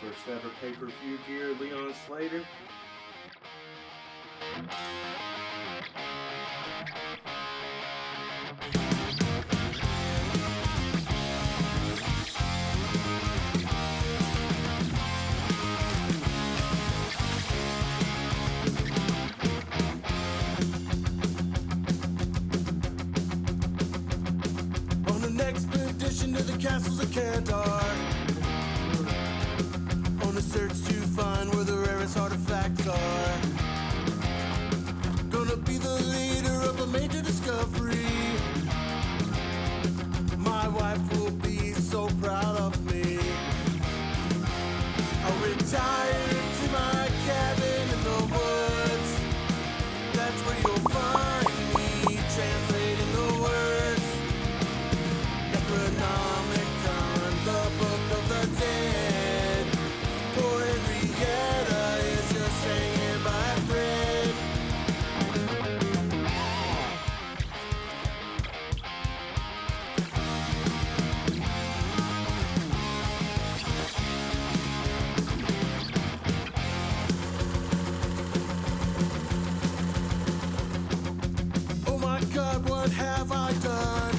First ever pay-per-view gear, Leon Slater. On an expedition to the castles of Cantar, on a search to find where the rarest artifacts are. Gonna be the leader of a major discovery. My wife will be so proud of me. I'll retire to my cabin in the woods. That's where you'll find me, translating the words. Necronomicon, the book of the dead. Poor Henrietta is just hanging by a thread. Oh my God, what have I done?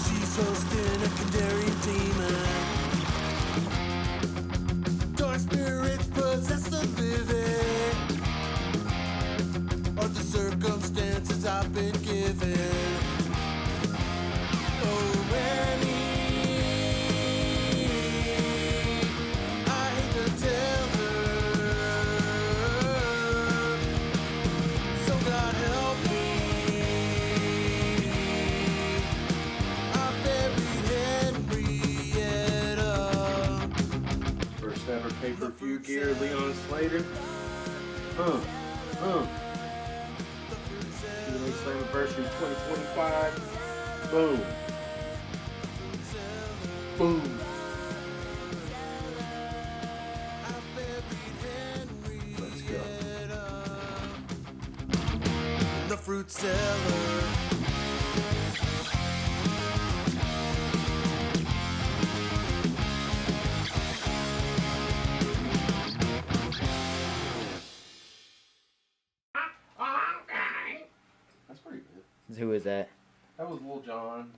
She's hosting a Kandarian demon. Dark spirits possess the living. Are the circumstances I've been given? Oh, Annie, I hate to tell her. So God help me. I buried Henrietta. First ever pay-per-view gear, Leon Slater. TNA Slammiversary 2025. Boom. Boom. Let's go. The fruit seller. That's pretty good. Who is that? That was Lil Jon.